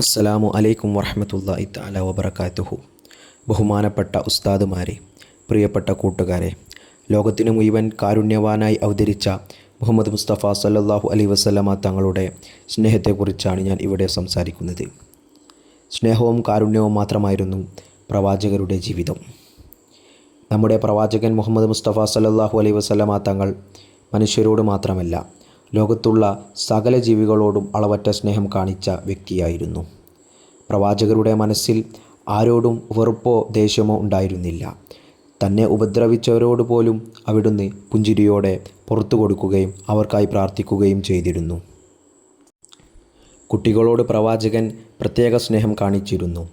അസ്സലാമു അലൈക്കും വറഹ്മത്തുള്ളാഹി തആല വബറകാതുഹു. ബഹുമാനപ്പെട്ട ഉസ്താദുമാരെ, പ്രിയപ്പെട്ട കൂട്ടുകാരെ, ലോകത്തിനു മുഴുവൻ കാരുണ്യവാനായി അവതരിച്ച മുഹമ്മദ് മുസ്തഫ സല്ലല്ലാഹു അലൈഹി വസല്ലമ തങ്ങളുടെ സ്നേഹത്തെക്കുറിച്ചാണ് ഞാൻ ഇവിടെ സംസാരിക്കുന്നത്. സ്നേഹവും കാരുണ്യവും മാത്രമായിരുന്നു പ്രവാചകരുടെ ജീവിതം. നമ്മുടെ പ്രവാചകൻ മുഹമ്മദ് മുസ്തഫ സല്ലല്ലാഹു അലൈഹി വസല്ലമ തങ്ങൾ മനുഷ്യരോട് മാത്രമല്ല, ലോകത്തുള്ള സകല ജീവികളോടും അളവറ്റ സ്നേഹം കാണിച്ച വ്യക്തിയായിരുന്നു. പ്രവാചകരുടെ മനസ്സിൽ ആരോടും വെറുപ്പോ ദേഷ്യമോ ഉണ്ടായിരുന്നില്ല. തന്നെ ഉപദ്രവിച്ചവരോട് പോലും അവിടുന്ന് പുഞ്ചിരിയോടെ പുറത്തു കൊടുക്കുകയും അവർക്കായി പ്രാർത്ഥിക്കുകയും ചെയ്തിരുന്നു. കുട്ടികളോട് പ്രവാചകൻ പ്രത്യേക സ്നേഹം കാണിച്ചിരുന്നു.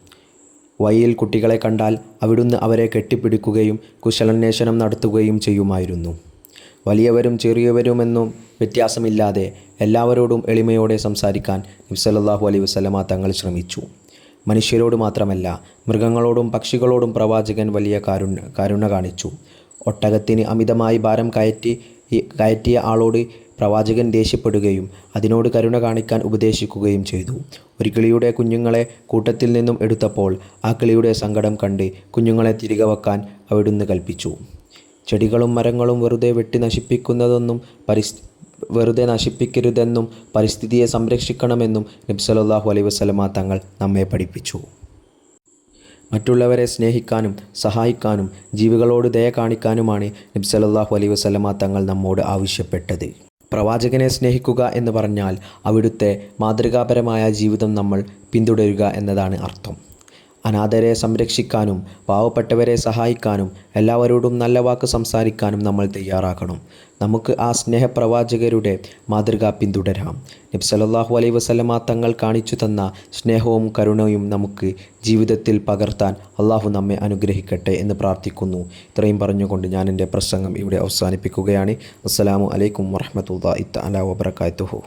വഴിയിൽ കുട്ടികളെ കണ്ടാൽ അവിടുന്ന് അവരെ കെട്ടിപ്പിടിക്കുകയും കുശലാന്വേഷണം നടത്തുകയും ചെയ്യുമായിരുന്നു. വലിയവരും ചെറിയവരുമെന്നും വ്യത്യാസമില്ലാതെ എല്ലാവരോടും എളിമയോടെ സംസാരിക്കാൻ നബി സല്ലല്ലാഹു അലൈഹി വസല്ലമ തങ്ങൾ ശ്രമിച്ചു. മനുഷ്യരോട് മാത്രമല്ല, മൃഗങ്ങളോടും പക്ഷികളോടും പ്രവാചകൻ വലിയ കരുണ കാണിച്ചു. ഒട്ടകത്തിന് അമിതമായി ഭാരം കയറ്റിയ ആളോട് പ്രവാചകൻ ദേഷ്യപ്പെടുകയും അതിനോട് കരുണ കാണിക്കാൻ ഉപദേശിക്കുകയും ചെയ്തു. ഒരു കിളിയുടെ കുഞ്ഞുങ്ങളെ കൂട്ടത്തിൽ നിന്നും എടുത്തപ്പോൾ ആ കിളിയുടെ സങ്കടം കണ്ട് കുഞ്ഞുങ്ങളെ തിരികെ വെക്കാൻ അവിടുന്ന് കൽപ്പിച്ചു. ചെടികളും മരങ്ങളും വെറുതെ നശിപ്പിക്കരുതെന്നും പരിസ്ഥിതിയെ സംരക്ഷിക്കണമെന്നും നബി സല്ലല്ലാഹു അലൈഹി വസല്ലമ തങ്ങൾ നമ്മെ പഠിപ്പിച്ചു. മറ്റുള്ളവരെ സ്നേഹിക്കാനും സഹായിക്കാനും ജീവികളോട് ദയ കാണിക്കാനുമാണ് നബി സല്ലല്ലാഹു അലൈഹി വസല്ലമ തങ്ങൾ നമ്മോട് ആവശ്യപ്പെട്ടത്. പ്രവാചകനെ സ്നേഹിക്കുക എന്ന് പറഞ്ഞാൽ അവിടുത്തെ മാതൃകാപരമായ ജീവിതം നമ്മൾ പിന്തുടരുക എന്നതാണ് അർത്ഥം. അനാഥരെ സംരക്ഷിക്കാനും പാവപ്പെട്ടവരെ സഹായിക്കാനും എല്ലാവരോടും നല്ല വാക്ക് സംസാരിക്കാനും നമ്മൾ തയ്യാറാകണം. നമുക്ക് ആ സ്നേഹപ്രവാചകരുടെ മാതൃക പിന്തുടരാം. നബി സല്ലല്ലാഹു അലൈഹി വസല്ലമ തങ്ങൾ കാണിച്ചു തന്ന സ്നേഹവും കരുണയും നമുക്ക് ജീവിതത്തിൽ പകർത്താൻ അള്ളാഹു നമ്മെ അനുഗ്രഹിക്കട്ടെ എന്ന് പ്രാർത്ഥിക്കുന്നു. ഇത്രയും പറഞ്ഞുകൊണ്ട് ഞാൻ എൻ്റെ പ്രസംഗം ഇവിടെ അവസാനിപ്പിക്കുകയാണ്. അസ്സലാമു അലൈക്കും വറഹ്മത്തുള്ളാഹി തആല വബറകാതുഹു.